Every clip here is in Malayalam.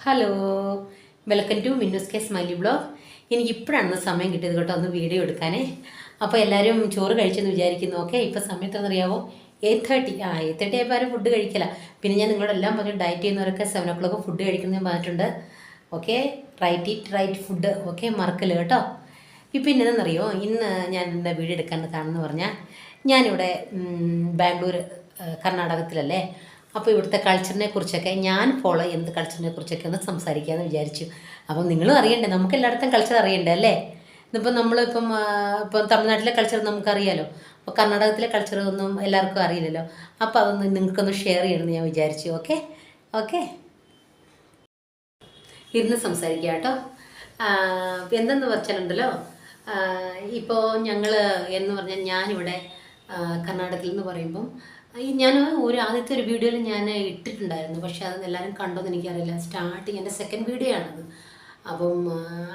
Hello, welcome to Minnus K smiley blog. എനിക്കിപ്പോഴാണ് സമയം കിട്ടിയത് കേട്ടോ ഒന്ന് വീഡിയോ എടുക്കാനേ. അപ്പോൾ എല്ലാവരും ചോറ് കഴിച്ചെന്ന് വിചാരിക്കുന്നു. ഓക്കെ, ഇപ്പോൾ സമയത്തെന്നറിയാമോ? 8:30. 8:30 ആയപ്പോൾ ആരും ഫുഡ് കഴിക്കില്ല. പിന്നെ ഞാൻ നിങ്ങളോടെല്ലാം പറഞ്ഞു ഡയറ്റ് ചെയ്യുന്നവരൊക്കെ 7 o'clock ഫുഡ് കഴിക്കുന്നത് ഞാൻ പറഞ്ഞിട്ടുണ്ട്. Okay, right food. ഓക്കെ, മറക്കല്ല കേട്ടോ. ഇപ്പം ഇന്നെന്നറിയോ, ഇന്ന് ഞാൻ എന്താ വീഡിയോ എടുക്കാൻ കാണുമെന്ന് പറഞ്ഞാൽ ഞാനിവിടെ ബാംഗ്ലൂർ കർണാടകത്തിലല്ലേ. അപ്പോൾ ഇവിടുത്തെ കൾച്ചറിനെ കുറിച്ചൊക്കെ ഞാൻ ഫോളോ ചെയ്യുന്ന കൾച്ചറിനെ കുറിച്ചൊക്കെ ഒന്ന് സംസാരിക്കാമെന്ന് വിചാരിച്ചു. അപ്പം നിങ്ങളും അറിയണ്ടേ, നമുക്ക് എല്ലായിടത്തും കൾച്ചർ അറിയണ്ടേ അല്ലേ. ഇന്നിപ്പം നമ്മളിപ്പം ഇപ്പം തമിഴ്നാട്ടിലെ കൾച്ചർ നമുക്കറിയാലോ. അപ്പോൾ കർണാടകത്തിലെ കൾച്ചർ ഒന്നും എല്ലാവർക്കും അറിയില്ലല്ലോ. അപ്പോൾ അതൊന്ന് നിങ്ങൾക്കൊന്ന് ഷെയർ ചെയ്യണമെന്ന് ഞാൻ വിചാരിച്ചു. ഓക്കെ ഓക്കെ ഇരുന്ന് സംസാരിക്കുക കേട്ടോ. എന്തെന്ന് വെച്ചാലുണ്ടല്ലോ, ഇപ്പോൾ ഞങ്ങൾ എന്ന് പറഞ്ഞാൽ ഞാനിവിടെ കർണാടകത്തിൽ എന്ന് പറയുമ്പം ഞാൻ ആദ്യത്തെ ഒരു വീഡിയോയിൽ ഞാൻ ഇട്ടിട്ടുണ്ടായിരുന്നു. പക്ഷേ അതൊന്നും എല്ലാവരും കണ്ടോന്ന് എനിക്കറിയില്ല. സ്റ്റാർട്ടിങ് എൻ്റെ സെക്കൻഡ് വീഡിയോ ആണത്. അപ്പം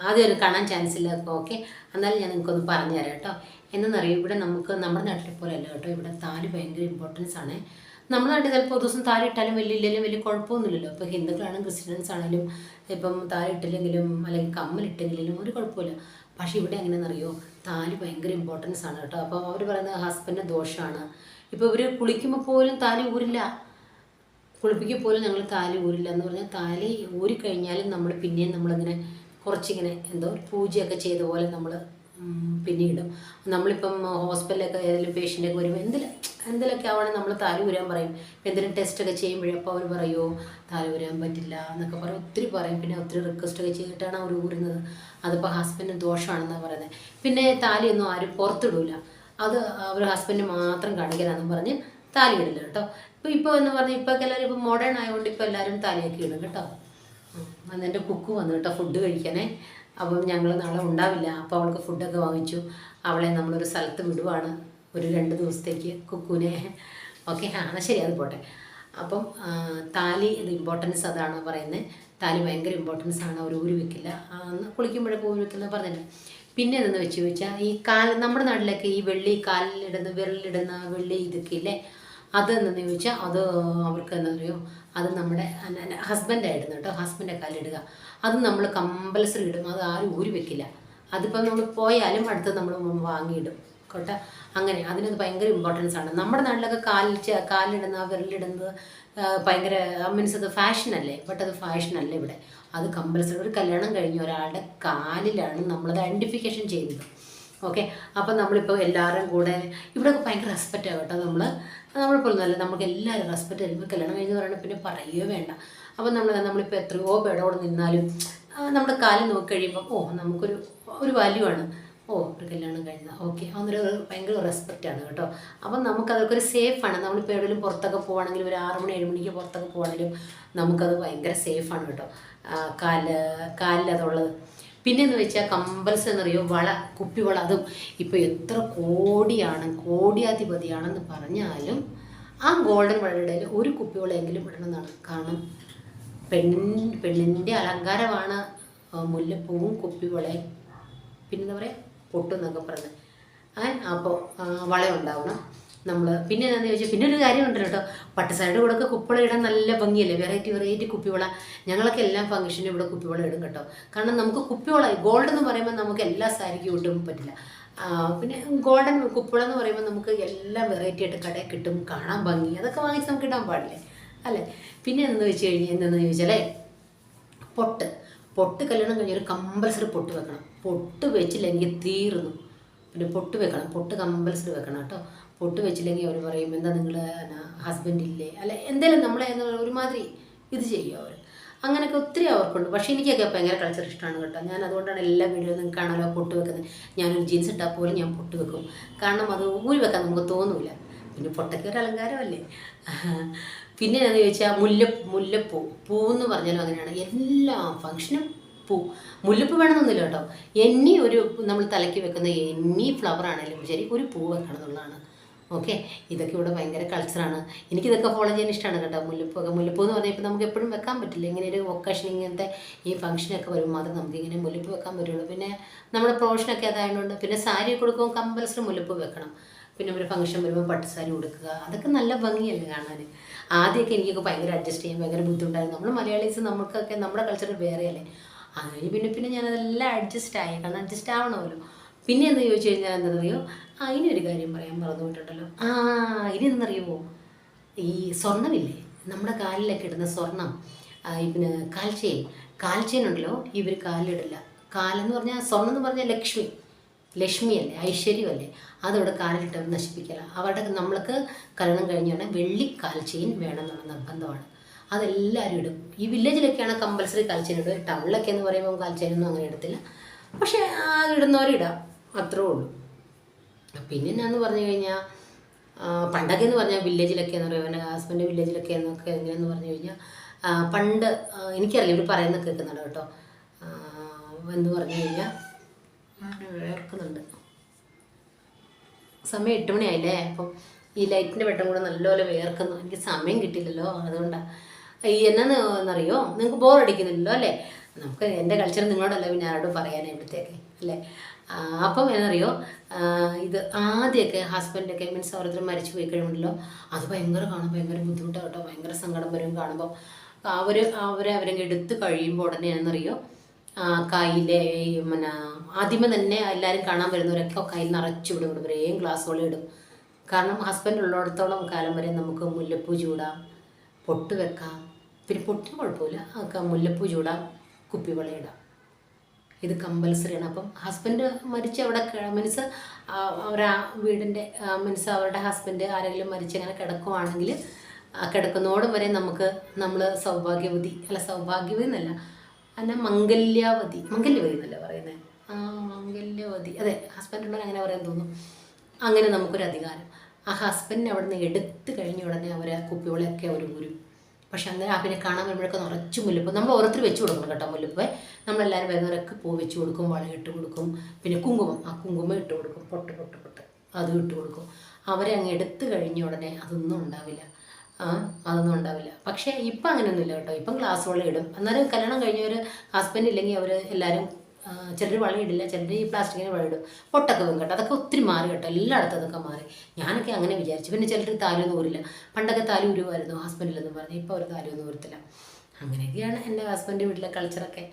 ആദ്യം ഒരു കാണാൻ ചാൻസ് ഇല്ല. അപ്പോൾ ഓക്കെ, എന്നാലും ഞാൻ നിങ്ങൾക്കൊന്ന് പറഞ്ഞു തരാം കേട്ടോ. എന്തെന്നറിയാം, ഇവിടെ നമുക്ക് നമ്മുടെ നാട്ടിലെ പോലെ അല്ല കേട്ടോ. ഇവിടെ താലി ഭയങ്കര ഇമ്പോർട്ടൻസ് ആണ്. നമ്മുടെ നാട്ടിൽ ചിലപ്പോൾ ഒരു ദിവസം താലി ഇട്ടാലും ഇല്ലെങ്കിലും വലിയ കുഴപ്പമൊന്നുമില്ലല്ലോ. ഇപ്പോൾ ഹിന്ദുക്കളാണെങ്കിലും ക്രിസ്ത്യൻസ് ആണെങ്കിലും ഇപ്പം താലി ഇട്ടില്ലെങ്കിലും അല്ലെങ്കിൽ കമ്മലിട്ടെങ്കിലും ഒരു കുഴപ്പമില്ല. പക്ഷേ ഇവിടെ എങ്ങനെയെന്നറിയോ, താലി ഭയങ്കര ഇമ്പോർട്ടൻസ് ആണ് കേട്ടോ. അപ്പോൾ അവർ പറയുന്നത് ഹസ്ബൻഡിന് ദോഷമാണ്. ഇപ്പോൾ ഇവർ കുളിക്കുമ്പോൾ പോലും താലി ഊരില്ല, കുളിപ്പിക്കുക പോലും ഞങ്ങൾ താലി ഊരില്ല എന്ന് പറഞ്ഞാൽ താലി ഊരിക്കഴിഞ്ഞാലും നമ്മൾ പിന്നെയും നമ്മളിങ്ങനെ കുറച്ചിങ്ങനെ എന്തോ പൂജയൊക്കെ ചെയ്ത പോലെ നമ്മൾ പിന്നെ ഇടും. നമ്മളിപ്പം ഹോസ്പിറ്റലിലൊക്കെ ഏതെങ്കിലും പേഷ്യൻ്റൊക്കെ വരുമ്പോൾ എന്തെങ്കിലുമൊക്കെ ആവണമെങ്കിൽ നമ്മൾ താലി ഊരാൻ പറയും. എന്തെങ്കിലും ടെസ്റ്റൊക്കെ ചെയ്യുമ്പോഴേ അപ്പോൾ അവർ പറയുമോ താലി ഊരാൻ പറ്റില്ല എന്നൊക്കെ പറയും, ഒത്തിരി പറയും. പിന്നെ ഒത്തിരി റിക്വസ്റ്റൊക്കെ ചെയ്തിട്ടാണ് അവർ ഊരുന്നത്. അതിപ്പോൾ ഹസ്ബൻഡിന് ദോഷമാണെന്നാണ് പറയുന്നത്. പിന്നെ താലിയൊന്നും ആരും പുറത്തിടില്ല, അത് അവർ ഹസ്ബൻഡ് മാത്രം കാണിക്കാനാണെന്ന് പറഞ്ഞ് താലി ഇടില്ല കേട്ടോ. ഇപ്പോൾ എന്ന് പറഞ്ഞാൽ ഇപ്പോൾ എല്ലാവരും ഇപ്പോൾ മോഡേൺ ആയതുകൊണ്ട് ഇപ്പോൾ എല്ലാവരും താലിയൊക്കെ ഇടും കേട്ടോ. അന്ന് എൻ്റെ കുക്ക് വന്നു കേട്ടോ ഫുഡ് കഴിക്കാനേ. അപ്പം ഞങ്ങൾ നാളെ ഉണ്ടാവില്ല. അപ്പോൾ അവൾക്ക് ഫുഡൊക്കെ വാങ്ങിച്ചു. അവളെ നമ്മളൊരു സ്ഥലത്ത് വിടുവാണ് ഒരു 2 ദിവസത്തേക്ക് കുക്കുവിനെ. ഓക്കെ, എന്നാൽ ശരി, അത് പോട്ടെ. അപ്പം താലി ഇത് ഇമ്പോർട്ടൻസ് അതാണ് പറയുന്നത്. താലി ഭയങ്കര ഇമ്പോർട്ടൻസ് ആണ്. അവർ ഊരി വെക്കില്ല, കുളിക്കുമ്പോഴൊക്കെ ഊരി വെക്കില്ല പറഞ്ഞില്ല. പിന്നെ എന്തെന്ന് വെച്ച് ചോദിച്ചാൽ ഈ നമ്മുടെ നാട്ടിലൊക്കെ ഈ വെള്ളി കാലിലിടുന്ന വിരലിടുന്ന വെള്ളി ഇതൊക്കെ ഇല്ലേ, അതെന്തെന്ന് ചോദിച്ചാൽ അത് അവർക്ക് എന്താ പറയുക, അത് നമ്മുടെ ഹസ്ബൻഡായിരുന്നു കേട്ടോ. ഹസ്ബൻഡിൻ്റെ കാലിടുക അത് നമ്മൾ കമ്പൽസറി ഇടും. അത് ആരും ഊരി വെക്കില്ല. അതിപ്പം നമ്മൾ പോയാലും അടുത്ത് നമ്മൾ വാങ്ങിയിടും കേട്ടോ. അങ്ങനെ അതിനത് ഭയങ്കര ഇമ്പോർട്ടൻസ് ആണ്. നമ്മുടെ നാട്ടിലൊക്കെ കാലിടുന്ന വിരലിടുന്നത് ഭയങ്കര മീൻസ് അത് ഫാഷനല്ലേ. ബട്ട് അത് ഫാഷനല്ല ഇവിടെ. അത് കമ്പൽസറി ഒരു കല്യാണം കഴിഞ്ഞ ഒരാളുടെ കാലിലാണ് നമ്മളത് ഐഡൻറ്റിഫിക്കേഷൻ ചെയ്യുന്നത്. ഓക്കെ, അപ്പം നമ്മളിപ്പോൾ എല്ലാവരും കൂടെ ഇവിടെയൊക്കെ ഭയങ്കര റെസ്പെക്റ്റാണ് കേട്ടോ. നമ്മളിപ്പോൾ നല്ല നമുക്ക് എല്ലാവരും റെസ്പെക്റ്റ് തരുമ്പോൾ കല്യാണം കഴിഞ്ഞ് പറയുന്നത് പിന്നെ പറയുകയോ വേണ്ട. അപ്പം നമ്മളിപ്പോൾ എത്രയോ പേടോടെ നിന്നാലും നമ്മുടെ കാലിൽ നോക്കി കഴിയുമ്പോൾ നമുക്കൊരു വാല്യൂ ആണ്. ഒരു കല്യാണം കഴിഞ്ഞാൽ ഓക്കെ, അതൊരു ഭയങ്കര റെസ്പെക്റ്റാണ് കേട്ടോ. അപ്പം നമുക്കതൊക്കെ ഒരു സേഫാണ്. നമ്മളിപ്പോൾ എവിടെയെങ്കിലും പുറത്തൊക്കെ പോവുകയാണെങ്കിലും ഒരു 6 മണി 7 മണിക്ക് പുറത്തൊക്കെ പോവുകയാണെങ്കിലും നമുക്കത് ഭയങ്കര സേഫാണ് കേട്ടോ. കാലിലതുള്ളത്. പിന്നെയെന്ന് വെച്ചാൽ കമ്പൽസറി എന്നറിയോ, കുപ്പിവള. അതും ഇപ്പോൾ എത്ര കോടിയാധിപതിയാണെന്ന് പറഞ്ഞാലും ആ ഗോൾഡൻ വളയുടെ ഒരു കുപ്പിവളയെങ്കിലും ഇടണമെന്നാണ്. കാരണം പെണ്ണിൻ്റെ അലങ്കാരമാണ് മുല്ലപ്പൂവും കുപ്പിവളയും പിന്നെന്താ പറയുക പൊട്ടെന്നൊക്കെ പറഞ്ഞ്. അപ്പോൾ വള ഉണ്ടാവണം നമ്മൾ. പിന്നെ എന്താണെന്ന് ചോദിച്ചാൽ പിന്നെ ഒരു കാര്യമുണ്ട് കേട്ടോ. പട്ടുസാരിയുടെ കൂടെയൊക്കെ കുപ്പിവള ഇടാൻ നല്ല ഭംഗിയല്ലേ, വെറൈറ്റി കുപ്പിവള. ഞങ്ങളൊക്കെ എല്ലാ ഫംഗ്ഷനും ഇവിടെ കുപ്പിവള ഇടും കേട്ടോ. കാരണം നമുക്ക് കുപ്പിവള ഗോൾഡ് എന്ന് പറയുമ്പോൾ നമുക്ക് എല്ലാ സാരിക്കും ഇട്ടും പറ്റില്ല. പിന്നെ ഗോൾഡൻ കുപ്പിവള എന്ന് പറയുമ്പോൾ നമുക്ക് എല്ലാം വെറൈറ്റി ആയിട്ട് കടയിൽ കിട്ടും, കാണാൻ ഭംഗി. അതൊക്കെ വാങ്ങിച്ച് നമുക്ക് ഇടാൻ പാടില്ലേ അല്ലേ. പിന്നെ എന്താണെന്ന് വെച്ച് കഴിഞ്ഞാൽ എന്താണെന്ന് ചോദിച്ചാലേ പൊട്ട് കല്യാണം കഴിഞ്ഞൊരു കമ്പൽസറി പൊട്ട് വെക്കണം. പൊട്ട് വെച്ചില്ലെങ്കിൽ തീർന്നു. പിന്നെ പൊട്ട് വെക്കണം, പൊട്ട് കമ്പൽസറി വെക്കണം കേട്ടോ. പൊട്ട് വെച്ചില്ലെങ്കിൽ അവർ പറയും എന്താ നിങ്ങൾ ഹസ്ബൻഡില്ലേ അല്ല എന്തെങ്കിലും നമ്മളെ ഒരുമാതിരി ഇത് ചെയ്യും അവർ. അങ്ങനെയൊക്കെ ഒത്തിരി അവർക്കുണ്ട്. പക്ഷേ എനിക്കൊക്കെ ഭയങ്കര കൾച്ചർ ഇഷ്ടമാണ് കേട്ടോ. ഞാൻ അതുകൊണ്ടാണ് എല്ലാ വീഡിയോയും നിങ്ങൾക്ക് കാണാമല്ലോ പൊട്ട് വെക്കുന്നത്. ഞാനൊരു ജീൻസ് ഇട്ടാൽ പോലും ഞാൻ പൊട്ട് വെക്കും. കാരണം അത് ഊരി വെക്കാൻ നമുക്ക് തോന്നില്ല. പിന്നെ പൊട്ടൊക്കെ ഒരു അലങ്കാരമല്ലേ. പിന്നെ എന്താണെന്ന് ചോദിച്ചാൽ മുല്ലപ്പൂ എന്ന് പറഞ്ഞാലും അങ്ങനെയാണ്. എല്ലാ ഫംഗ്ഷനും മുല്ലപ്പൂ വേണമെന്നൊന്നുമില്ല കേട്ടോ. നമ്മൾ തലയ്ക്ക് വെക്കുന്ന ഫ്ലവർ ആണെങ്കിലും ശരി ഒരു പൂ വെക്കണം എന്നുള്ളതാണ്. ഓക്കെ, ഇതൊക്കെ ഇവിടെ ഭയങ്കര കൾച്ചറാണ്. എനിക്കിതൊക്കെ ഫോളോ ചെയ്യാൻ ഇഷ്ടമാണ് കേട്ടോ. മുല്ലപ്പൂ എന്ന് പറഞ്ഞാൽ ഇപ്പോൾ നമുക്ക് എപ്പോഴും വെക്കാൻ പറ്റില്ല. ഇങ്ങനെ ഒരു ഒക്കേഷൻ ഇങ്ങനത്തെ ഈ ഫംഗ്ഷനൊക്കെ വരുമ്പോൾ മാത്രം നമുക്കിങ്ങനെ മുല്ലപ്പൂ വെക്കാൻ പറ്റുള്ളൂ. പിന്നെ നമ്മുടെ പ്രൊഫഷനൊക്കെ അതായതുകൊണ്ട് പിന്നെ സാരി കൊടുക്കുമ്പോൾ കമ്പൽസറി മുല്ലപ്പൂ വെക്കണം. പിന്നെ ഒരു ഫംഗ്ഷൻ വരുമ്പോൾ പട്ടുസാരി ഉടുക്കുക, അതൊക്കെ നല്ല ഭംഗിയല്ലേ കാണാൻ. ആദ്യമൊക്കെ എനിക്കൊക്കെ ഭയങ്കര അഡ്ജസ്റ്റ് ചെയ്യാൻ ഭയങ്കര ബുദ്ധിമുട്ടായിരുന്നു. നമ്മൾ മലയാളീസ് നമുക്കൊക്കെ നമ്മുടെ കൾച്ചർ വേറെയല്ലേ. അത് കഴിഞ്ഞ് പിന്നെ ഞാനതെല്ലാം അഡ്ജസ്റ്റ് ആയി, കാരണം അഡ്ജസ്റ്റ് ആവണമല്ലോ. പിന്നെ എന്ന് ചോദിച്ചു കഴിഞ്ഞാൽ എന്താണെന്നറിയോ, ഇനിയൊരു കാര്യം പറയാൻ മറന്നു പോയിട്ടുണ്ടല്ലോ. ഇനി എന്നറിയുമോ, ഈ സ്വർണ്ണമില്ലേ, നമ്മുടെ കാലിലൊക്കെ ഇടുന്ന സ്വർണം, പിന്നെ കാൽച്ചെയിൻ ഉണ്ടല്ലോ, ഇവർ കാലിലിടില്ല. കാലെന്ന് പറഞ്ഞാൽ സ്വർണ്ണം എന്ന് പറഞ്ഞാൽ ലക്ഷ്മിയല്ലേ, ഐശ്വര്യമല്ലേ, അതവിടെ കാലിലിട്ട് അവർ നശിപ്പിക്കല. അവരുടെ നമ്മൾക്ക് കല്യാണം കഴിഞ്ഞാൽ വെള്ളി കാൽച്ചെയിൻ വേണമെന്നുള്ള നിർബന്ധമാണ്. അതെല്ലാവരും ഇടും. ഈ വില്ലേജിലൊക്കെയാണ് കമ്പൽസറി കാൽച്ചെയിൻ ഇടുക. ടൗണിലൊക്കെ എന്ന് പറയുമ്പോൾ കാൽച്ചെയിനൊന്നും അങ്ങനെ ഇടത്തില്ല. പക്ഷേ ഇടുന്നവരിടാം, അത്രേ ഉള്ളൂ. പിന്നെ എന്നാന്ന് പറഞ്ഞു കഴിഞ്ഞാൽ, പണ്ടൊക്കെ എന്ന് പറഞ്ഞാൽ വില്ലേജിലൊക്കെ എന്ന് പറയുമ്പോൾ എൻ്റെ ഹസ്ബൻഡ് വില്ലേജിലൊക്കെ എന്നൊക്കെ എങ്ങനെയെന്ന് പറഞ്ഞു കഴിഞ്ഞാൽ, പണ്ട് എനിക്കറിയില്ല, ഇവർ പറയുന്നത് കേൾക്കുന്നുണ്ട് കേട്ടോ. എന്ന് പറഞ്ഞു കഴിഞ്ഞാൽ വേർക്കുന്നുണ്ട്. സമയം 8 മണിയായില്ലേ, അപ്പം ഈ ലൈറ്റിൻ്റെ വെട്ടം കൂടെ നല്ലപോലെ വേർക്കുന്നു. എനിക്ക് സമയം കിട്ടിയില്ലല്ലോ, അതുകൊണ്ടാണ്. എന്നറിയോ, നിങ്ങൾക്ക് ബോറടിക്കുന്നില്ലല്ലോ അല്ലേ. നമുക്ക് എൻ്റെ കൾച്ചർ നിങ്ങളോടല്ല പിന്നെ ആരോടും പറയാനേ ഇവിടത്തേക്ക് അല്ലേ. അപ്പം എന്നറിയോ, ഇത് ആദ്യമൊക്കെ ഹസ്ബൻഡൊക്കെ മീൻസ് ഓരോരുത്തർ മരിച്ചു പോയി കഴിയുമ്പോഴല്ലോ, അത് കാണാൻ ഭയങ്കര ബുദ്ധിമുട്ടാണ് കേട്ടോ. ഭയങ്കര സങ്കടം വരും കാണുമ്പോൾ. അവരെങ്കിൽ എടുത്ത് കഴിയുമ്പോൾ ഉടനെ എന്നറിയോ, കയ്യിലെ പിന്നെ ആദ്യമേ തന്നെ എല്ലാവരും കാണാൻ വരുന്നവരൊക്കെ കയ്യിൽ നിറച്ചു വിടും, ഇവരെയും ഗ്ലാസ്സോളം ഇടും. കാരണം ഹസ്ബൻഡ് ഉള്ളിടത്തോളം കാലം വരെ നമുക്ക് മുല്ലപ്പൂ ചൂടാം, പൊട്ട് വെക്കാം. പിന്നെ പൊട്ടിന് കുഴപ്പമില്ല, മുല്ലപ്പൂ ചൂടാം, കുപ്പിവളയിടാം. ഇത് കമ്പൽസറിയാണ്. അപ്പം ഹസ്ബൻഡ് മരിച്ച് അവിടെ മീൻസ് അവരാ വീടിൻ്റെ മീൻസ് അവരുടെ ഹസ്ബൻഡ് ആരെങ്കിലും മരിച്ച് അങ്ങനെ കിടക്കുവാണെങ്കിൽ കിടക്കുന്നോടും വരെ നമ്മൾ സൗഭാഗ്യവതി എന്നല്ല, എന്നാൽ മംഗല്യവതി എന്നല്ല പറയുന്നത്, മംഗല്യവതി, അതെ, ഹസ്ബൻഡുള്ളവർ അങ്ങനെ പറയാൻ തോന്നും. അങ്ങനെ നമുക്കൊരു അധികാരം. ആ ഹസ്ബൻഡിനെ അവിടെ നിന്ന് എടുത്ത് കഴിഞ്ഞ ഉടനെ അവർ കുപ്പികളൊക്കെ അവർ ഊരും. പക്ഷെ അങ്ങനെ പിന്നെ കാണാൻ വരുമ്പോഴൊക്കെ നിറച്ച് മുല്ലപ്പൂ നമ്മൾ ഓരോരുത്തർ വെച്ച് കൊടുക്കണം കേട്ടോ. മുല്ലപ്പൂ നമ്മളെല്ലാവരും വരുന്നവരൊക്കെ പൂ വെച്ച് കൊടുക്കും, വള ഇട്ട് കൊടുക്കും, പിന്നെ കുങ്കുമം ഇട്ട് കൊടുക്കും, പൊട്ട് അതും ഇട്ട് കൊടുക്കും. അവരെ അങ്ങ് എടുത്ത് കഴിഞ്ഞ ഉടനെ അതൊന്നും ഉണ്ടാവില്ല. പക്ഷേ ഇപ്പം അങ്ങനെയൊന്നുമില്ല കേട്ടോ. ഇപ്പം ഗ്ലാസ് വള ഇടും. എന്നാലും കല്യാണം കഴിഞ്ഞവർ ഹസ്ബൻഡ് ഇല്ലെങ്കിൽ അവർ എല്ലാവരും ചിലർ വളയിടില്ല, ചിലർ ഈ പ്ലാസ്റ്റിക്കിന് വളയിടും, പൊട്ടൊക്കെ വെക്കും കേട്ടോ. അതൊക്കെ ഒത്തിരി മാറി കേട്ടോ, എല്ലായിടത്തും അതൊക്കെ മാറി. ഞാനൊക്കെ അങ്ങനെ വിചാരിച്ചു. പിന്നെ ചിലർ താലിയൊന്നും ഊരില്ല. പണ്ടൊക്കെ താലി ഉരുവായിരുന്നു ഹസ്ബൻഡിലെന്ന് പറഞ്ഞു, ഇപ്പോൾ അവർ താലിയൊന്നും ഊരത്തില്ല. അങ്ങനെയൊക്കെയാണ് എൻ്റെ ഹസ്ബൻഡ് വീട്ടിലെ കൾച്ചറൊക്കെ.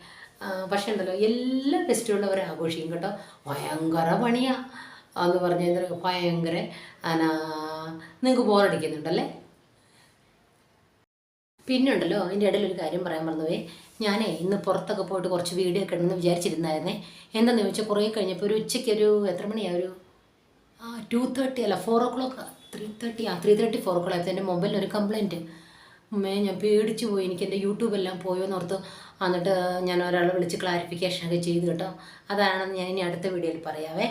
പക്ഷേ ഉണ്ടല്ലോ, എല്ലാ ഫെസ്റ്റിവലും അവർ ആഘോഷിക്കും കേട്ടോ. ഭയങ്കര പണിയാണ് എന്ന് പറഞ്ഞു കഴിഞ്ഞാൽ, ഭയങ്കര നിങ്ങൾക്ക് ബോറടിക്കുന്നുണ്ടല്ലേ. പിന്നെ ഉണ്ടല്ലോ, അതിൻ്റെ ഇടയിൽ ഒരു കാര്യം പറയാൻ മറന്നുപോയി. ഞാനേ ഇന്ന് പുറത്തൊക്കെ പോയിട്ട് കുറച്ച് വീഡിയോ ഒക്കെ ഇടണമെന്ന് വിചാരിച്ചിരുന്നായിരുന്നേ. എന്താണെന്ന് ചോദിച്ചാൽ കുറേ കഴിഞ്ഞപ്പോൾ ഒരു ഉച്ചയ്ക്ക് എത്ര മണിയാണ്, ഒരു 2:30 അല്ല 4 o'clock, 3:30 4 o'clock ആയിരുന്നു. എൻ്റെ മൊബൈലിൽ ഒരു കംപ്ലയിൻറ്റ്. ഞാൻ പേടിച്ച് പോയി. എനിക്ക് എൻ്റെ യൂട്യൂബെല്ലാം പോയോന്ന് ഓർത്ത്. എന്നിട്ട് ഞാൻ ഒരാളെ വിളിച്ച് ക്ലാരിഫിക്കേഷനൊക്കെ ചെയ്തു കേട്ടോ. അതാണെന്ന് ഞാൻ ഇനി അടുത്ത വീഡിയോയിൽ പറയാവേ.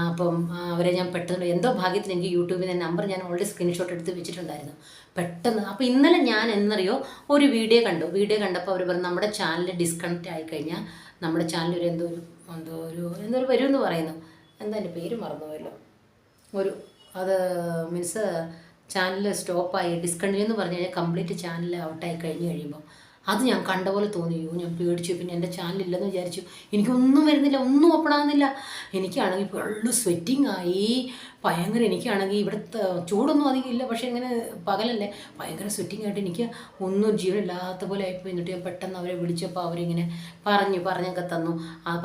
അപ്പം അവരെ ഞാൻ പെട്ടെന്ന് എന്തോ ഭാഗ്യത്തിന് എനിക്ക് യൂട്യൂബിൽ നിന്ന് നമ്പർ ഞാൻ ഓൾറെഡി സ്ക്രീൻഷോട്ട് എടുത്ത് വെച്ചിട്ടുണ്ടായിരുന്നു പെട്ടെന്ന്. അപ്പോൾ ഇന്നലെ ഞാൻ എന്നറിയോ ഒരു വീഡിയോ കണ്ടപ്പോൾ അവർ പറഞ്ഞു നമ്മുടെ ചാനൽ ഡിസ്കണക്റ്റ് ആയിക്കഴിഞ്ഞാൽ നമ്മുടെ ചാനൽ എന്തോ ഒരു വരുമെന്ന് പറയുന്നു. എന്താ എൻ്റെ പേര് മറന്നുപോയല്ലോ. അത് മീൻസ് ചാനൽ സ്റ്റോപ്പായി ഡിസ്കണ്ടിന്യൂ എന്ന് പറഞ്ഞു കഴിഞ്ഞാൽ കംപ്ലീറ്റ് ചാനൽ ഔട്ടായി കഴിയുമ്പോൾ അത് ഞാൻ കണ്ട പോലെ തോന്നിയോ. ഞാൻ പേടിച്ചു. പിന്നെ എൻ്റെ ചാനലില്ലെന്ന് വിചാരിച്ചു. എനിക്കൊന്നും വരുന്നില്ല, ഒന്നും ഓപ്പൺ ആകുന്നില്ല. എനിക്കാണെങ്കിൽ വെള്ളം സ്വെറ്റിംഗ് ആയി ഭയങ്കര. എനിക്കാണെങ്കിൽ ഇവിടുത്തെ ചൂടൊന്നും അധികം ഇല്ല, പക്ഷേ ഇങ്ങനെ പകലല്ലേ, ഭയങ്കര സ്വെറ്റിംഗ് ആയിട്ട് എനിക്ക് ഒന്നും ജീവനില്ലാത്ത പോലെ ആയിപ്പോയി. എന്നിട്ട് ഞാൻ പെട്ടെന്ന് അവരെ വിളിച്ചപ്പോൾ അവരിങ്ങനെ പറഞ്ഞൊക്കെ തന്നു.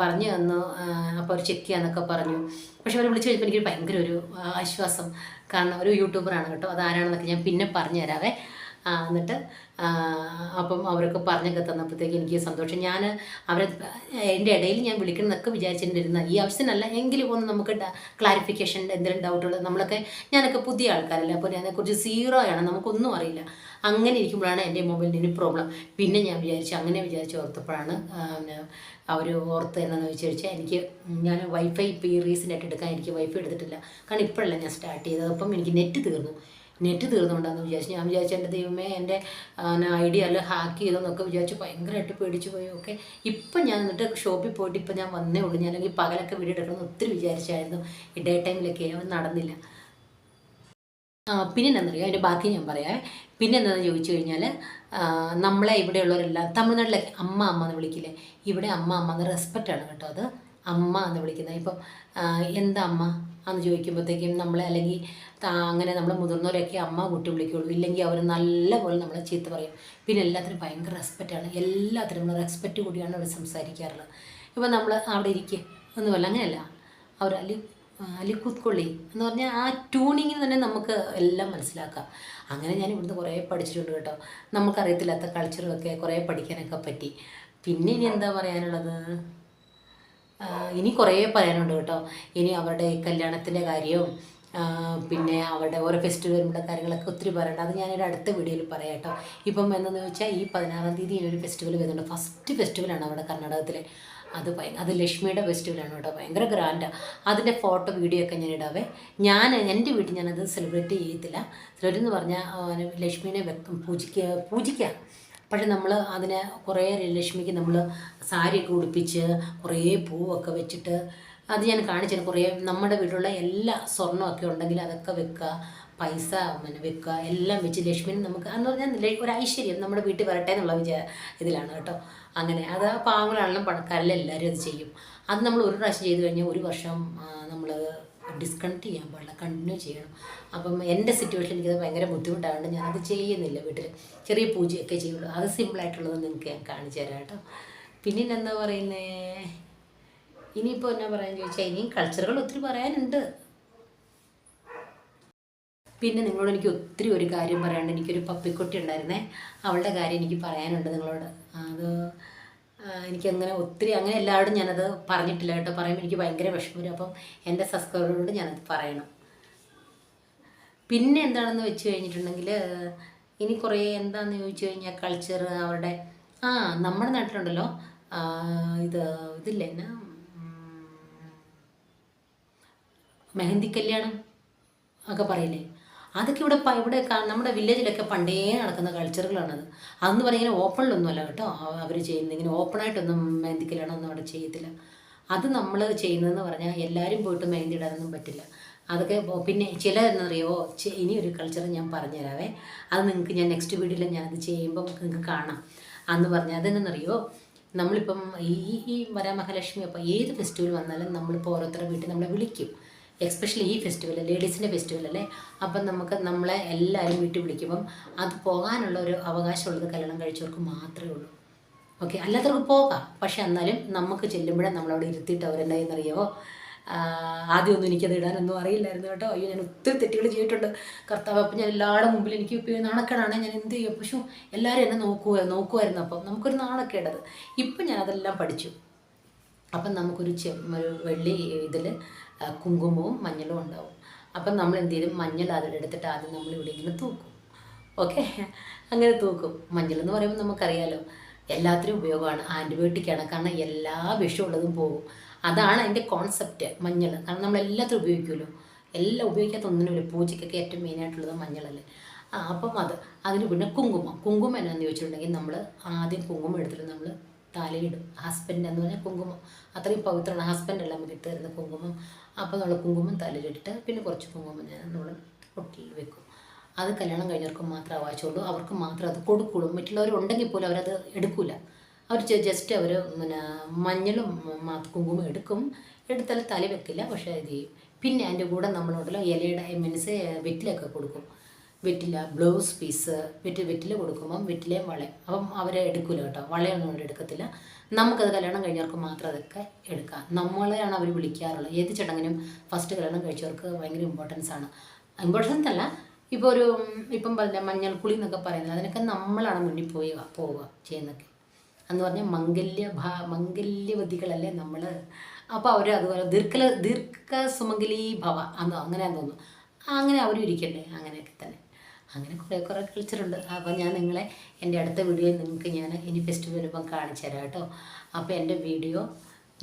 പറഞ്ഞു തന്നു. അപ്പോൾ അവർ ചെക്ക് ചെയ്യാന്നൊക്കെ പറഞ്ഞു. പക്ഷെ അവരെ വിളിച്ച് കഴിഞ്ഞപ്പോൾ എനിക്ക് ഭയങ്കര ഒരു ആശ്വാസം. കാരണം ഒരു യൂട്യൂബറാണ് കേട്ടോ. അതാരാണെന്നൊക്കെ ഞാൻ പിന്നെ പറഞ്ഞു തരാവേ. എന്നിട്ട് അപ്പം അവരൊക്കെ പറഞ്ഞൊക്കെ തന്നപ്പോഴത്തേക്ക് എനിക്ക് സന്തോഷം. ഞാൻ എൻ്റെ ഇടയിൽ ഞാൻ വിളിക്കണമെന്നൊക്കെ വിചാരിച്ചിട്ടുണ്ടിരുന്ന ഈ ആവശ്യത്തിനല്ല, എങ്കിലും ഒന്ന് നമുക്ക് ക്ലാരിഫിക്കേഷൻ എന്തെങ്കിലും ഡൗട്ടുകൾ. ഞാനൊക്കെ പുതിയ ആൾക്കാരല്ലേ, അപ്പോൾ അതിനെക്കുറിച്ച് 0 ആണ്, നമുക്കൊന്നും അറിയില്ല. അങ്ങനെ ഇരിക്കുമ്പോഴാണ് എൻ്റെ മൊബൈലിന് പ്രോബ്ലം. പിന്നെ ഞാൻ വിചാരിച്ച് ഓർത്തപ്പോഴാണ് അവർ ഓർത്ത് എന്നാന്ന് ചോദിച്ചാൽ ഞാൻ വൈഫൈ ഇപ്പോൾ ഈ റീസെൻ്റായിട്ട് എടുക്കാൻ എനിക്ക് വൈഫൈ എടുത്തിട്ടില്ല. കാരണം ഇപ്പോഴല്ല ഞാൻ സ്റ്റാർട്ട് ചെയ്തത്. അപ്പം എനിക്ക് നെറ്റ് തീർന്നുകൊണ്ടാന്ന് വിചാരിച്ചു. ഞാൻ വിചാരിച്ചു എൻ്റെ ദൈവമേ എൻ്റെ ഐഡിയ അല്ല ഹാക്ക് ചെയ്തെന്നൊക്കെ വിചാരിച്ചു. ഭയങ്കരമായിട്ട് പേടിച്ചു പോയി. ഓക്കെ, ഇപ്പം ഞാൻ എന്നിട്ട് ഷോപ്പിൽ പോയിട്ട് ഇപ്പം ഞാൻ വന്നേ ഉള്ളൂ. ഞാൻ അല്ലെങ്കിൽ പകലൊക്കെ വീഡിയോ എടുക്കണമെന്ന് ഒത്തിരി വിചാരിച്ചായിരുന്നു. ഈ ഡേ ടൈമിലൊക്കെ അത് നടന്നില്ല. പിന്നെ എന്താണെന്നറിയാം, അതിൻ്റെ ബാക്കി ഞാൻ പറയാം. പിന്നെ എന്താണെന്ന് ചോദിച്ചു കഴിഞ്ഞാൽ, നമ്മളെ ഇവിടെയുള്ളവരെല്ലാം തമിഴ്നാട്ടിലൊക്കെ അമ്മ എന്ന് വിളിക്കില്ലേ, ഇവിടെ അമ്മ എന്ന് റെസ്പെക്റ്റാണ് കേട്ടോ. അത് അമ്മ എന്ന് വിളിക്കുന്നത്. ഇപ്പം എന്താ അമ്മ, എന്ന് ചോദിക്കുമ്പോഴത്തേക്കും നമ്മളെ അല്ലെങ്കിൽ അങ്ങനെ നമ്മൾ മുതിർന്നവരൊക്കെ അമ്മ കുട്ടി വിളിക്കുള്ളൂ, ഇല്ലെങ്കിൽ അവർ നല്ല പോലെ നമ്മളെ ചീത്ത പറയും. പിന്നെ എല്ലാത്തിനും ഭയങ്കര റെസ്പെക്റ്റാണ്, എല്ലാത്തിനും നമ്മൾ റെസ്പെക്റ്റ് കൂടിയാണ് അവർ സംസാരിക്കാറുള്ളത്. ഇപ്പം നമ്മൾ അവിടെ ഇരിക്കുക ഒന്നുമല്ല, അങ്ങനെയല്ല. അവർ അലി കൂത്തൊള്ളി എന്ന് പറഞ്ഞാൽ ആ ട്യൂണിങ്ങിന് തന്നെ നമുക്ക് എല്ലാം മനസ്സിലാക്കാം. അങ്ങനെ ഞാൻ ഇവിടുന്ന് കുറേ പഠിച്ചിട്ടുണ്ട് കേട്ടോ. നമുക്കറിയത്തില്ലാത്ത കൾച്ചറൊക്കെ കുറേ പഠിക്കാനൊക്കെ പറ്റി. പിന്നെ ഇനി എന്താ പറയാനുള്ളത്, ഇനി കുറേ പറയാനുണ്ട് കേട്ടോ. ഇനി അവരുടെ കല്യാണത്തിൻ്റെ കാര്യവും പിന്നെ അവരുടെ ഓരോ ഫെസ്റ്റിവലിൻ്റെ കാര്യങ്ങളൊക്കെ ഒത്തിരി പറയണ്ട. അത് ഞാനൊരു അടുത്ത വീഡിയോയിൽ പറയാം കേട്ടോ. ഇപ്പം എന്തെന്ന് വെച്ചാൽ ഈ 16-ാം തീയതി ഇനിയൊരു ഫെസ്റ്റിവൽ വരുന്നുണ്ട്. ഫസ്റ്റ് ഫെസ്റ്റിവലാണ് അവിടെ കർണാടകത്തിലെ. അത് ലക്ഷ്മിയുടെ ഫെസ്റ്റിവലാണ് കേട്ടോ, ഭയങ്കര ഗ്രാൻഡാണ്. അതിൻ്റെ ഫോട്ടോ വീഡിയോ ഒക്കെ ഞാൻ ഇടാവേ. എൻ്റെ വീട്ടിൽ ഞാനത് സെലിബ്രേറ്റ് ചെയ്യത്തില്ല. സെലിബ്രേറ്റ് എന്ന് പറഞ്ഞാൽ ലക്ഷ്മീനെ പൂജിക്കുക. പക്ഷെ നമ്മൾ അതിനെ കുറേ ലക്ഷ്മിക്ക് നമ്മൾ സാരിയൊക്കെ ഉടുപ്പിച്ച് കുറേ പൂവൊക്കെ വെച്ചിട്ട് അത് ഞാൻ കാണിച്ചു. കുറേ നമ്മുടെ വീട്ടിലുള്ള എല്ലാ സ്വർണ്ണമൊക്കെ ഉണ്ടെങ്കിൽ അതൊക്കെ വെക്കുക, പൈസ വെക്കുക, എല്ലാം വെച്ച് ലക്ഷ്മിനെ നമുക്ക് എന്ന് പറഞ്ഞാൽ ഒരു ഐശ്വര്യം നമ്മുടെ വീട്ടിൽ വരട്ടെ എന്നുള്ള ഇതിലാണ് കേട്ടോ. അങ്ങനെ അത് പാവങ്ങളാണെങ്കിലും പണക്കാരെല്ലാം എല്ലാവരും അത് ചെയ്യും. അത് നമ്മൾ ഒരു പ്രാവശ്യം ചെയ്ത് കഴിഞ്ഞാൽ ഒരു വർഷം നമ്മൾ ഡിസ്കണക്ട് ചെയ്യാൻ പാടില്ല, കണ്ടിന്യൂ ചെയ്യണം. അപ്പം എൻ്റെ സിറ്റുവേഷൻ എനിക്കത് ഭയങ്കര ബുദ്ധിമുട്ടായതുകൊണ്ട് ഞാനത് ചെയ്യുന്നില്ല. വീട്ടിൽ ചെറിയ പൂജയൊക്കെ ചെയ്യുള്ളൂ. അത് സിമ്പിളായിട്ടുള്ളത് നിങ്ങൾക്ക് ഞാൻ കാണിച്ചു തരാം കേട്ടോ. പിന്നെ എന്താ പറയുന്നത്, ഇനിയിപ്പോൾ എന്നാ പറയാൻ ചോദിച്ചാൽ ഇനിയും കൾച്ചറുകൾ ഒത്തിരി പറയാനുണ്ട്. പിന്നെ നിങ്ങളോട് എനിക്ക് ഒത്തിരി ഒരു കാര്യം പറയാനുണ്ട്. എനിക്കൊരു പപ്പിക്കുട്ടി ഉണ്ടായിരുന്നേ, അവളുടെ കാര്യം എനിക്ക് പറയാനുണ്ട് നിങ്ങളോട്. അത് എനിക്കങ്ങനെ ഒത്തിരി അങ്ങനെ എല്ലാവരോടും ഞാനത് പറഞ്ഞിട്ടില്ല കേട്ടോ. പറയുമ്പോൾ എനിക്ക് ഭയങ്കര വിഷമം വരും. അപ്പം എൻ്റെ സബ്സ്ക്രൈബറോട് ഞാനത് പറയണം. പിന്നെ എന്താണെന്ന് വെച്ച് കഴിഞ്ഞിട്ടുണ്ടെങ്കിൽ ഇനി കുറേ എന്താണെന്ന് ചോദിച്ചു കഴിഞ്ഞാൽ കൾച്ചർ അവരുടെ നമ്മുടെ നാട്ടിലുണ്ടല്ലോ ഇതില്ലേ എന്നാ മെഹന്തി കല്യാണം ഒക്കെ പറയില്ലേ, അതൊക്കെ ഇവിടെ നമ്മുടെ വില്ലേജിലൊക്കെ പണ്ടേ നടക്കുന്ന കൾച്ചറുകളാണത്. അതെന്ന് പറഞ്ഞാൽ ഇങ്ങനെ ഓപ്പണിലൊന്നുമല്ല കേട്ടോ അവർ ചെയ്യുന്നത്. ഇങ്ങനെ ഓപ്പണായിട്ടൊന്നും മെഹന്തി കല്യാണമൊന്നും അവിടെ ചെയ്യത്തില്ല. അത് നമ്മൾ ചെയ്യുന്നതെന്ന് പറഞ്ഞാൽ എല്ലാവരും പോയിട്ട് മെഹന്തി ഇടാനൊന്നും പറ്റില്ല. അതൊക്കെ പിന്നെ ചിലതെന്നറിയോ, ഇനിയൊരു കൾച്ചർ ഞാൻ പറഞ്ഞുതരാവേ. അത് നിങ്ങൾക്ക് ഞാൻ നെക്സ്റ്റ് വീഡിയോയിൽ ഞാനത് ചെയ്യുമ്പോൾ നിങ്ങൾക്ക് കാണാം. അന്ന് പറഞ്ഞാൽ അതെന്നറിയോ, നമ്മളിപ്പം ഈ വരമഹാലക്ഷ്മി അപ്പോൾ ഏത് ഫെസ്റ്റിവൽ വന്നാലും നമ്മളിപ്പോൾ ഓരോരുത്തരുടെ വീട്ടിൽ നമ്മളെ വിളിക്കും. എസ്പെഷ്യലി ഈ ഫെസ്റ്റിവൽ ലേഡീസിൻ്റെ ഫെസ്റ്റിവൽ അല്ലേ. അപ്പം നമ്മളെ എല്ലാവരും വീട്ടിൽ വിളിക്കുമ്പം അത് പോകാനുള്ള ഒരു അവകാശമുള്ളത് കല്യാണം കഴിച്ചവർക്ക് മാത്രമേ ഉള്ളൂ. ഓക്കെ, അല്ലാത്തവർക്ക് പോകാം. പക്ഷെ എന്നാലും നമുക്ക് ചെല്ലുമ്പോഴേ നമ്മളവിടെ ഇരുത്തിയിട്ട് അവരെന്തായെന്നറിയാമോ, ആദ്യമൊന്നും എനിക്കത് ഇടാനൊന്നും അറിയില്ലായിരുന്നു കേട്ടോ. അയ്യോ, ഞാൻ ഒത്തിരി തെറ്റുകൾ ചെയ്തിട്ടുണ്ട് കർത്താവ്. അപ്പം ഞാൻ എല്ലാവരുടെ മുമ്പിൽ എനിക്ക് നാണക്കേടാണ്. ഞാൻ എന്ത് ചെയ്യും, പക്ഷേ എല്ലാവരും എന്നെ നോക്കുമായിരുന്നു. അപ്പം നമുക്കൊരു നാണക്കേടത്. ഇപ്പം ഞാൻ അതെല്ലാം പഠിച്ചു. അപ്പം നമുക്കൊരു വെള്ളി ഇതിൽ കുങ്കുമവും മഞ്ഞളും ഉണ്ടാവും. അപ്പം നമ്മൾ എന്ത് ചെയ്യും, മഞ്ഞൾ അതിലെടുത്തിട്ട് ആദ്യം നമ്മളിവിടെ ഇങ്ങനെ തൂക്കും. ഓക്കെ, അങ്ങനെ തൂക്കും. മഞ്ഞൾ എന്ന് പറയുമ്പോൾ നമുക്കറിയാലോ എല്ലാത്തിനും ഉപയോഗമാണ്, ആൻറ്റിബയോട്ടിക്കാണ്. കാരണം എല്ലാ വിഷമുള്ളതും പോകും. അതാണ് അതിൻ്റെ കോൺസെപ്റ്റ് മഞ്ഞൾ. കാരണം നമ്മൾ എല്ലാത്തിനും ഉപയോഗിക്കുമല്ലോ, എല്ലാം ഉപയോഗിക്കാത്ത ഒന്നിനുമില്ല. പൂജയ്ക്കൊക്കെ ഏറ്റവും മെയിനായിട്ടുള്ളത് മഞ്ഞളല്ലേ. അപ്പം അതിന് പിന്നെ കുങ്കുമം എന്നാന്ന് ചോദിച്ചിട്ടുണ്ടെങ്കിൽ നമ്മൾ ആദ്യം കുങ്കുമം എടുത്തിട്ട് നമ്മൾ തലയിടും. ഹസ്ബൻഡ് എന്ന് പറഞ്ഞാൽ കുങ്കുമം അത്രയും പവിത്രമാണ്. ഹസ്ബൻഡല്ല നമുക്ക് ഇട്ട് തരുന്ന കുങ്കുമം. അപ്പോൾ നമ്മൾ കുങ്കുമം തലയിലിട്ടിട്ട് പിന്നെ കുറച്ച് കുങ്കുമം നമ്മൾ പൊട്ടി വെക്കും. അത് കല്യാണം കഴിഞ്ഞവർക്ക് മാത്രമേ ആവശ്യമുള്ളൂ, അവർക്ക് മാത്രമേ അത് കൊടുക്കുള്ളൂ. മറ്റുള്ളവരുണ്ടെങ്കിൽ പോലും അവരത് എടുക്കില്ല. അവർ ജസ്റ്റ് അവർ മഞ്ഞളും കുങ്കുമം എടുത്താൽ തല വെക്കില്ല, പക്ഷേ ഇത് ചെയ്യും. പിന്നെ അതിൻ്റെ കൂടെ നമ്മളുണ്ടല്ലോ ഇലയുടെ മീൻസ് വെറ്റിലൊക്കെ കൊടുക്കും. വെറ്റില, ബ്ലൗസ് പീസ്, വെറ്റില കൊടുക്കുമ്പം വെറ്റിലയും വളയും. അപ്പം അവരെ എടുക്കില്ല കേട്ടോ, വളയൊന്നും കൊണ്ട് എടുക്കത്തില്ല. നമുക്കത് കല്യാണം കഴിഞ്ഞവർക്ക് മാത്രം അതൊക്കെ എടുക്കാം. നമ്മളെയാണ് അവർ വിളിക്കാറുള്ളത്. ഏത് ചടങ്ങിനും ഫസ്റ്റ് കല്യാണം കഴിച്ചവർക്ക് ഭയങ്കര ഇമ്പോർട്ടൻസ് അല്ല. ഇപ്പം പറഞ്ഞ മഞ്ഞൾക്കുളി എന്നൊക്കെ പറയുന്നത് അതിനൊക്കെ നമ്മളാണ് മുന്നിൽ പോവുക ചെയ്യുന്നതൊക്കെ എന്ന് പറഞ്ഞാൽ മംഗല്യവതികളല്ലേ നമ്മൾ. അപ്പോൾ അവർ അതുപോലെ ദീർഘ സുമംഗലി ഭവ അങ്ങനെയാന്ന് തോന്നുന്നു. അങ്ങനെ അവരും ഇരിക്കട്ടെ, അങ്ങനെയൊക്കെ തന്നെ. അങ്ങനെ കുറേ കൾച്ചറുണ്ട്. അപ്പോൾ ഞാൻ നിങ്ങളെ എൻ്റെ അടുത്ത വീഡിയോയിൽ നിങ്ങൾക്ക് ഞാൻ ഇനി ഫെസ്റ്റിവൽ വരുമ്പം കാണിച്ചു തരാം കേട്ടോ. അപ്പോൾ എൻ്റെ വീഡിയോ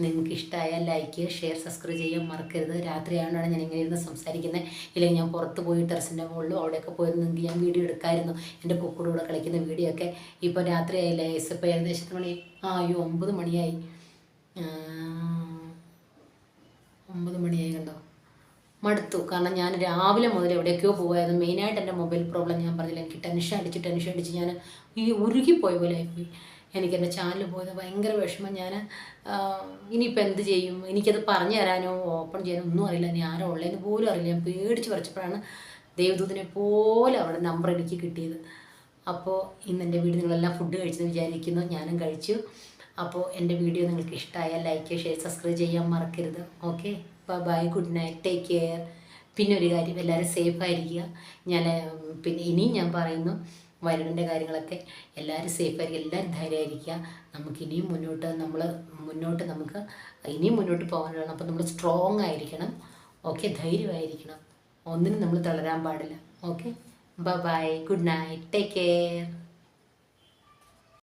നിങ്ങൾക്ക് ഇഷ്ടമായാൽ ലൈക്ക്, ഷെയർ, സബ്സ്ക്രൈബ് ചെയ്യാൻ മറക്കരുത്. രാത്രിയായതുകൊണ്ടാണ് ഞാൻ ഇങ്ങനെ ഇരുന്ന് സംസാരിക്കുന്നത്. ഇല്ലെങ്കിൽ ഞാൻ പുറത്ത് പോയി ടെറസിൻ്റെ മുകളിലും അവിടെയൊക്കെ പോയിരുന്നെങ്കിൽ ഞാൻ വീഡിയോ എടുക്കാമായിരുന്നു. എൻ്റെ കുക്കുടെ കൂടെ കളിക്കുന്ന വീഡിയോ ഒക്കെ. ഇപ്പോൾ രാത്രിയായില്ലേ, ഇപ്പോൾ ഏകദേശം മണി 9 മണിയായി. 9 മണിയായി കണ്ടോ. മടുത്തു. കാരണം ഞാൻ രാവിലെ മുതൽ എവിടേക്കോ പോകുമായിരുന്നു. മെയിനായിട്ട് എൻ്റെ മൊബൈൽ പ്രോബ്ലം ഞാൻ പറഞ്ഞില്ല. എനിക്ക് ടെൻഷൻ അടിച്ച് ഞാൻ ഈ ഉരുകിപ്പോയ പോലെ ആയിപ്പോയി. എനിക്കെൻ്റെ ചാനൽ പോയത് ഭയങ്കര വിഷമം. ഞാൻ ഇനിയിപ്പോൾ എന്ത് ചെയ്യും, എനിക്കത് പറഞ്ഞു തരാനോ ഓപ്പൺ ചെയ്യാനോ ഒന്നും അറിയില്ല, ഞാൻ ആരോ ഉള്ളതെന്ന് പോലും അറിയില്ല. ഞാൻ പേടിച്ച് പറിച്ചപ്പോഴാണ് ദേവദൂതനെ പോലെ അവരുടെ നമ്പർ എനിക്ക് കിട്ടിയത്. അപ്പോൾ ഇന്ന് എൻ്റെ വീഡിയോ നിങ്ങളെല്ലാം ഫുഡ് കഴിച്ചെന്ന് വിചാരിക്കുന്നു, ഞാനും കഴിച്ചു. അപ്പോൾ എൻ്റെ വീഡിയോ നിങ്ങൾക്ക് ഇഷ്ടമായാൽ ലൈക്ക്, ഷെയർ, സബ്സ്ക്രൈബ് ചെയ്യാൻ മറക്കരുത്. Okay, bye, good night, take care. പിന്നെ ഒരു കാര്യം, എല്ലാവരും സേഫായിരിക്കുക. ഞാൻ പിന്നെ ഇനിയും ഞാൻ പറയുന്നു, വയനാടിൻ്റെ കാര്യങ്ങളൊക്കെ എല്ലാവരും സേഫായിരിക്കുക, എല്ലാവരും ധൈര്യമായിരിക്കുക. നമുക്ക് ഇനിയും നമുക്ക് ഇനിയും മുന്നോട്ട് പോകാനുള്ളതാണ്. അപ്പോൾ നമ്മൾ സ്ട്രോങ് ആയിരിക്കണം. ഓക്കെ, ധൈര്യമായിരിക്കണം. ഒന്നിനും നമ്മൾ തളരാൻ പാടില്ല. Okay, bye, good night, take care.